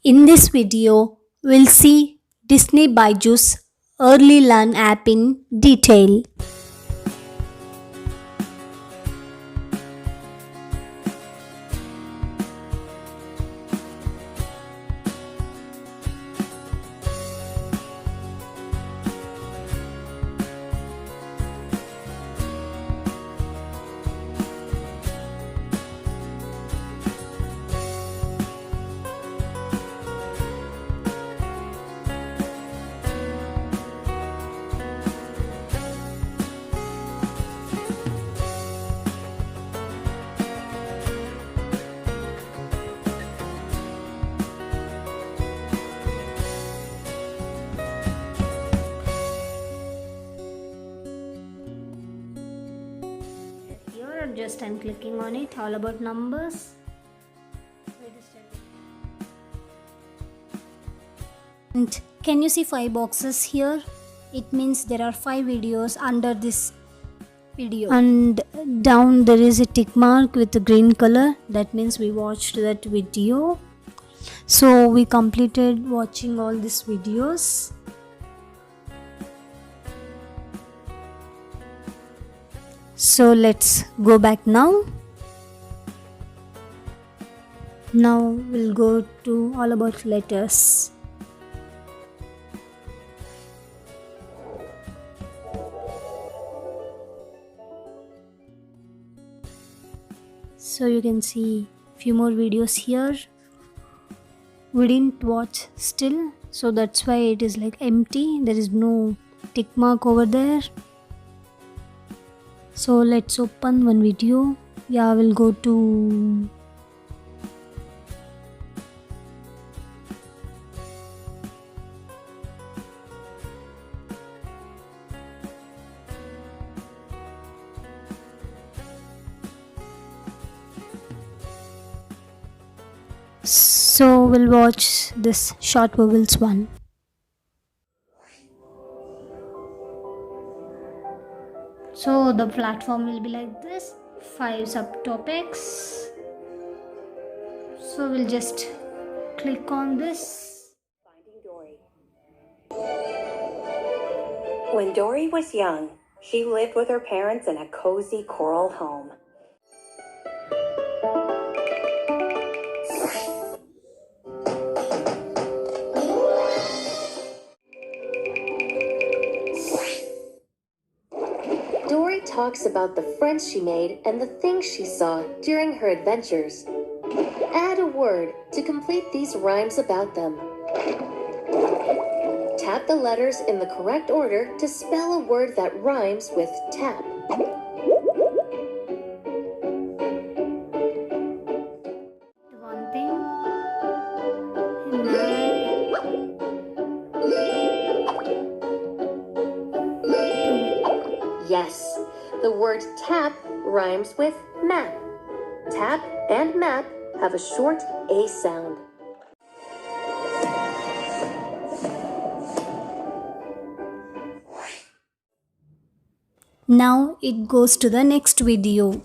In this video, we'll see Disney Byju's Early Learn app in detail. Here, just I'm clicking on it, all about numbers. And can you see 5 boxes here? It means there are 5 videos under this video. And down there is a tick mark with the green color. That means we watched that video. So we completed watching all these videos. So let's go back now. Now we'll go to all about letters. So you can see few more videos here. We didn't watch still, so that's why it is like empty. There is no tick mark over there. So let's open one video. Yeah, we'll go to so we'll watch this short vowels one. So the platform will be like this, 5 subtopics. So we'll just click on this. Finding Dory. When Dory was young, she lived with her parents in a cozy coral home. Dory talks about the friends she made and the things she saw during her adventures. Add a word to complete these rhymes about them. Tap the letters in the correct order to spell a word that rhymes with tap. One thing. Yes, the word tap rhymes with map. Tap and map have a short A sound. Now it goes to the next video.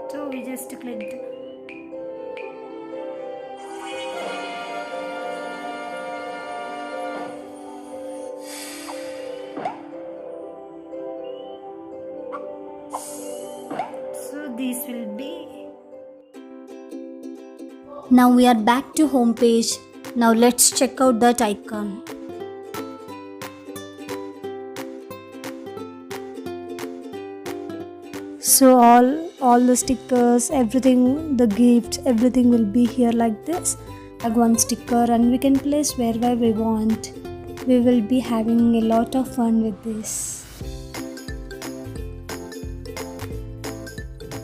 So we just clicked. So this will be. Now we are back to home page. Now let's check out that icon. So all the stickers, everything, the gifts, everything will be here like this, like one sticker, and we can place wherever we want. We will be having a lot of fun with this.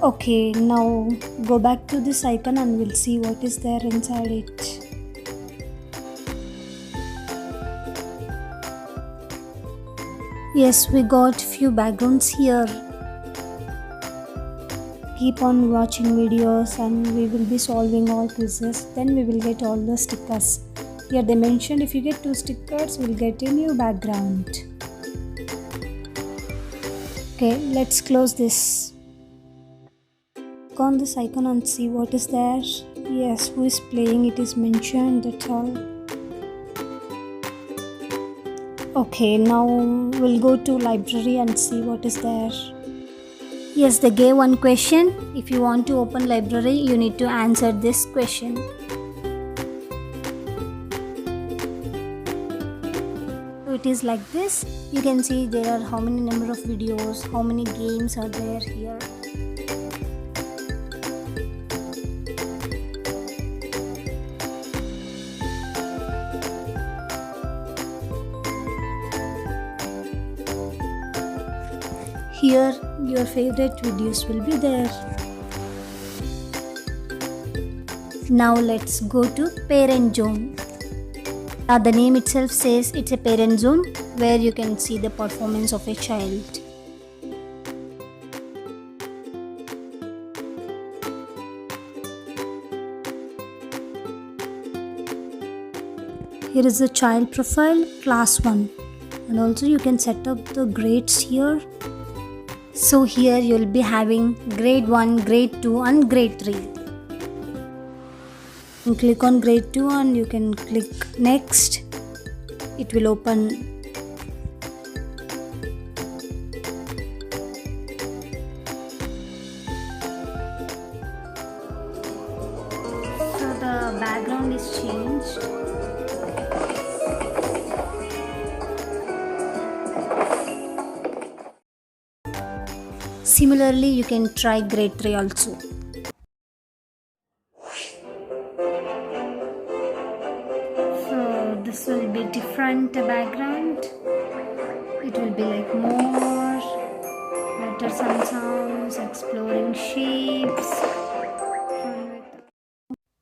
Okay, now go back to this icon and we'll see what is there inside it. Yes, we got few backgrounds here. Keep on watching videos and we will be solving all quizzes. Then we will get all the stickers. Here they mentioned if you get 2 stickers, we'll get a new background. Okay, let's close this. click on this icon and see what is there. Yes, who is playing, it is mentioned, that's all. Okay, now we'll go to library and see what is there. Yes, they gave one question. If you want to open library, you need to answer this question. So it is like this. You can see there are how many number of videos, how many games are there here. Here your favorite videos will be there. Now let's go to parent zone. The name itself says it's a parent zone where you can see the performance of a child. Here is the child profile, class 1, and also you can set up the grades here. So here you'll be having grade 1, grade 2 and grade 3. You click on grade 2 and you can click next. It will open. So the background is changed. Similarly, you can try grade 3 also. So this will be different background. It will be like more letters and sounds, exploring shapes.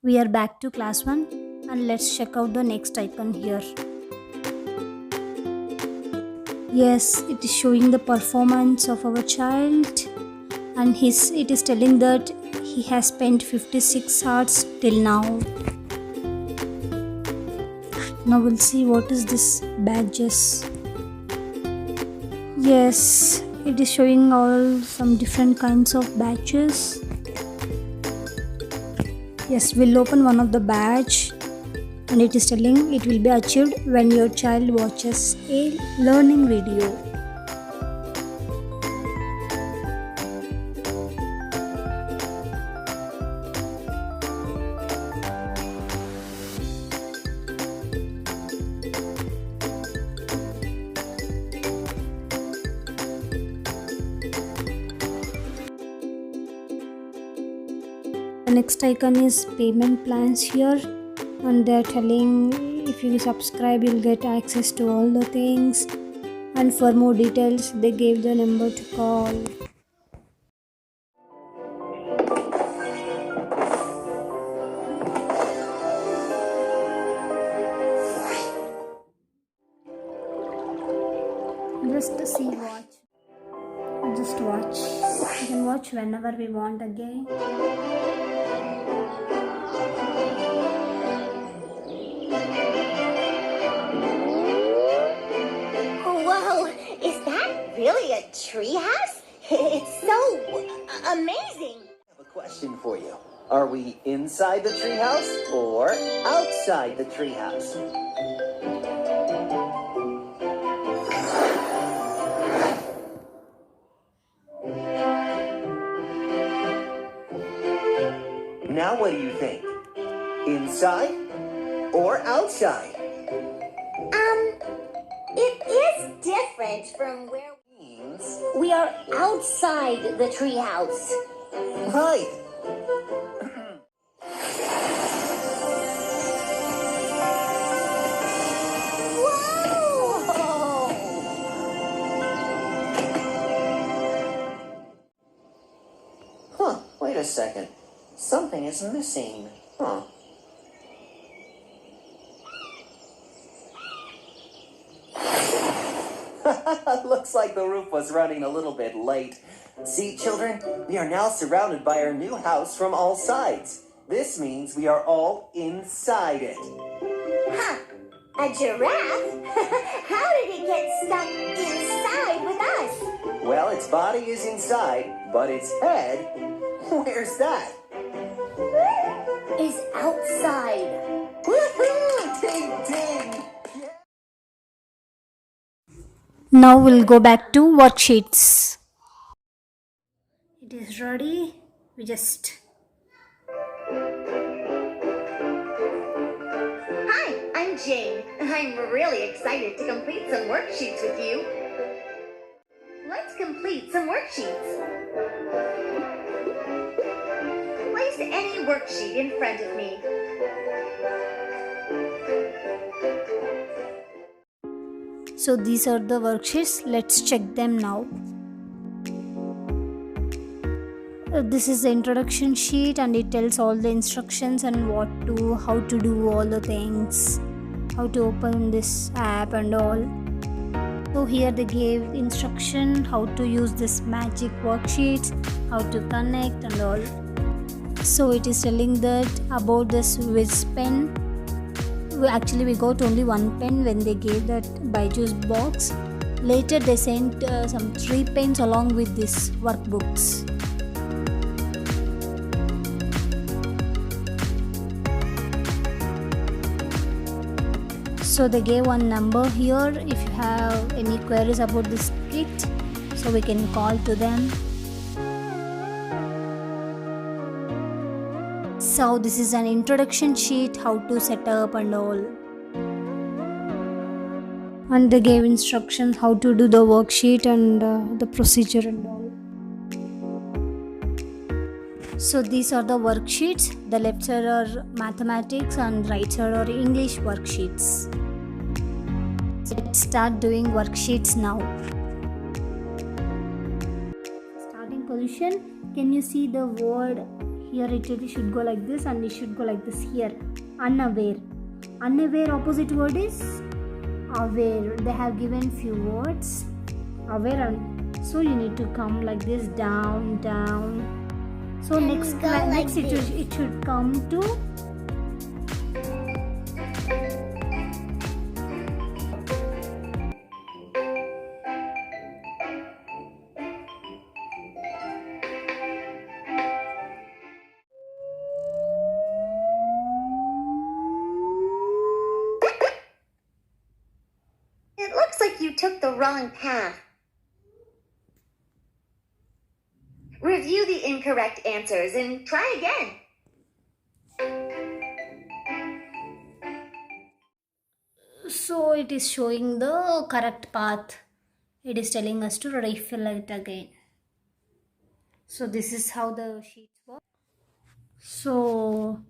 We are back to class 1 and let's check out the next icon here. Yes, it is showing the performance of our child, and it is telling that he has spent 56 hours till now. Now we'll see what is this Byjus. Yes, it is showing some different kinds of badges. Yes, we'll open one of the badge. And it is telling it will be achieved when your child watches a learning video. The next icon is payment plans here. And they're telling if you subscribe you'll get access to all the things, and for more details they gave the number to call. Just watch. You can watch whenever we want again. Really a treehouse? It's so amazing. I have a question for you. Are we inside the treehouse or outside the treehouse? Now what do you think? Inside or outside? It is different from where we are outside the treehouse. Right. Whoa! Huh, wait a second. Something is missing. Huh. Looks like the roof was running a little bit late. See, children, we are now surrounded by our new house from all sides. This means we are all inside it. Huh, a giraffe? How did it get stuck inside with us? Well, its body is inside, but its head Where's that? Is outside. Woohoo! Ding ding! Now we'll go back to worksheets. It is ready. We just Hi, I'm Jane. I'm really excited to complete some worksheets with you. Let's complete some worksheets. Place any worksheet in front of me. So these are the worksheets. Let's check them now. This is the introduction sheet and it tells all the instructions and how to do all the things, how to open this app and all. So here they gave instruction how to use this magic worksheets, how to connect and all. So it is telling that about this Whiz pen. We got only one pen when they gave that Byju's box. Later they sent some 3 pens along with these workbooks. So they gave one number here if you have any queries about this kit, so we can call to them. So this is an introduction sheet, how to set up and all. And they gave instructions how to do the worksheet and the procedure and all. So these are the worksheets. The left side are mathematics and right side are English worksheets. Let's start doing worksheets now. Starting position, can you see the word here? It should go like this and it should go like this here. Unaware. Unaware opposite word is aware. They have given few words. Aware, and so you need to come like this, down, down. So next it should come to It looks like you took the wrong path. Review the incorrect answers and try again. So it is showing the correct path. It is telling us to refill it again. So this is how the sheets work. So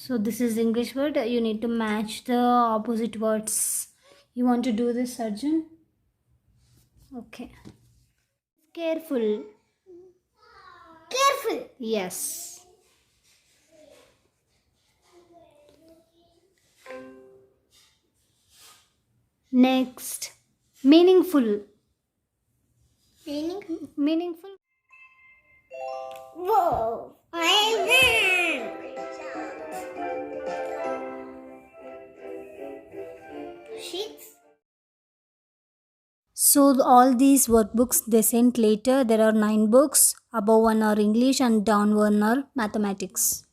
this is English word. You need to match the opposite words. You want to do this, Arjun? Okay. Careful. Careful. Yes. Next, meaningful. Meaningful. Whoa. Sheets. So all these workbooks they sent later. There are 9 books. Above one are English and down one are mathematics.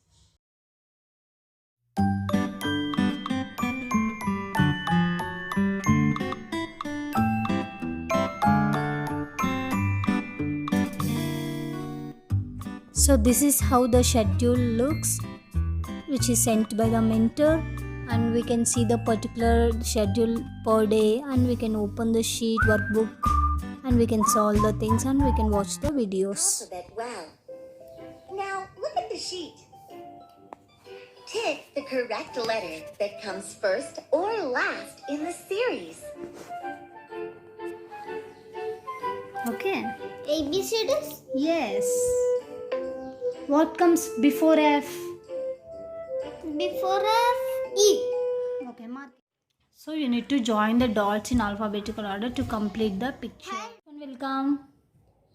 So this is how the schedule looks, which is sent by the mentor, and we can see the particular schedule per day, and we can open the sheet workbook and we can solve the things and we can watch the videos. Alphabet well. Now look at the sheet. Tick the correct letter that comes first or last in the series. Okay. ABCDs? Yes. What comes before F? Before F, E. Okay, mark. So you need to join the dots in alphabetical order to complete the picture. One will come.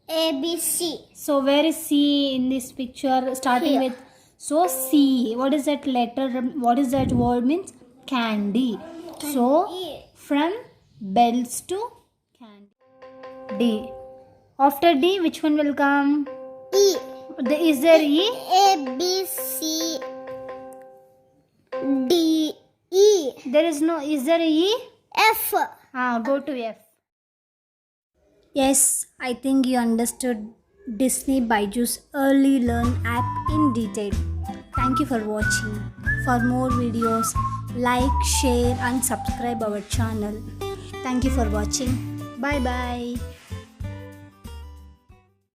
ABC. So where is C in this picture? Starting Here. with, so C. What is that letter? What is that word means? Candy. So from bells to candy. D. After D, which one will come? E. Is there E? A, B, C, D, E, There is no. Is there a E? F. Go to F. Yes, I think you understood Disney Byju's Early Learn app in detail. Thank you for watching. For more videos, like, share and subscribe our channel. Thank you for watching. Bye bye.